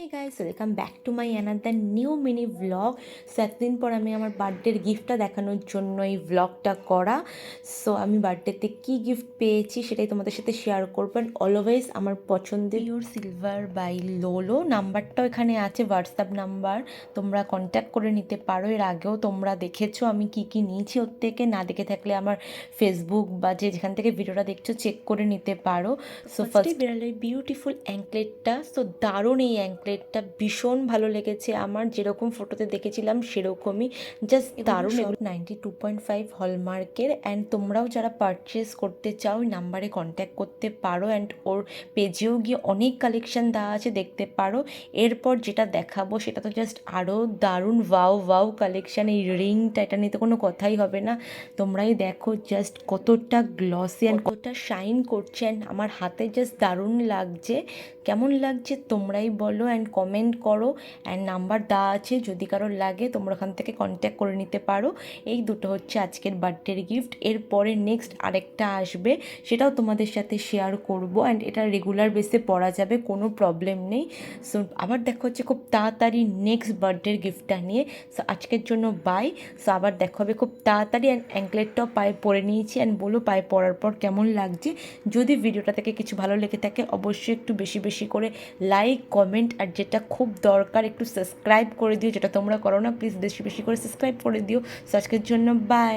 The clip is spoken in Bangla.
Hey guys, welcome back to my another new mini vlog. So একদিন পর আমি আমার বার্থডের গিফটটা দেখানোর জন্য এই ভ্লগটা করা। সো আমি বার্থডেতে কী গিফট পেয়েছি সেটাই তোমাদের সাথে শেয়ার করবেন। অলওয়েজ আমার পছন্দের পিওর সিলভার বাই লোলো নাম্বারটাও এখানে আছে, হোয়াটসঅ্যাপ নাম্বার, তোমরা কন্ট্যাক্ট করে নিতে পারো। এর আগেও তোমরা দেখেছো আমি কি কি নিয়েছি ওর থেকে, না দেখে থাকলে আমার ফেসবুক বা যেখান থেকে ভিডিওটা দেখছো চেক করে নিতে পারো। সো ফার্স্টে বেরোলো এই বিউটিফুল অ্যাঙ্কলেটটা। সো দারুণ এই অ্যাঙ্কলেটটা, ভীষণ ভালো লেগেছে আমার, যেরকম ফটোতে দেখেছিলাম সেরকমই, জাস্ট দারুণ। 92.5 হলমার্কের। অ্যান্ড তোমরাও যারা পারচেস করতে চাও ওই নাম্বারে কন্ট্যাক্ট করতে পারো। অ্যান্ড ওর পেজেও গিয়ে অনেক কালেকশন দেওয়া আছে, দেখতে পারো। এরপর যেটা দেখাবো সেটা তো জাস্ট আরও দারুণ ওয়াও ওয়াও কালেকশান। এই রিংটা, এটা নিয়ে তো কোনো কথাই হবে না, তোমরাই দেখো জাস্ট কতটা গ্লসি অ্যান্ড কতটা শাইন করছে। অ্যান্ড আমার হাতে জাস্ট দারুণ লাগছে। কেমন লাগছে তোমরাই বলো অ্যান্ড কমেন্ট করো। অ্যান্ড নাম্বার দেওয়া আছে, যদি কারোর লাগে তোমরা ওখান থেকে কন্ট্যাক্ট করে নিতে পারো। এই দুটো হচ্ছে আজকের বার্থডের গিফট। এরপরে নেক্সট আরেকটা আসবে, সেটাও তোমাদের সাথে শেয়ার করব। অ্যান্ড এটা রেগুলার বেসে পরা যাবে, কোনো প্রবলেম নেই। সো আবার দেখা হচ্ছে খুব তাড়াতাড়ি নেক্সট বার্থডের গিফটটা নিয়ে। সো আজকের জন্য বাই। সো আবার দেখা হবে খুব তাড়াতাড়ি। অ্যান্ড অ্যাঙ্কলেটটাও পায়ে পরে নিয়েছি, অ্যান্ড বলো পায়ে পরার পর কেমন লাগছে। যদি ভিডিওটা থেকে কিছু ভালো লেগে থাকে অবশ্যই একটু বেশি বেশি করে লাইক, কমেন্ট, আর যেটা খুব দরকার একটু সাবস্ক্রাইব করে দিও, যেটা তোমরা করো না, প্লিজ বেশি বেশি করে সাবস্ক্রাইব করে দিও। সো আজকের জন্য বাই।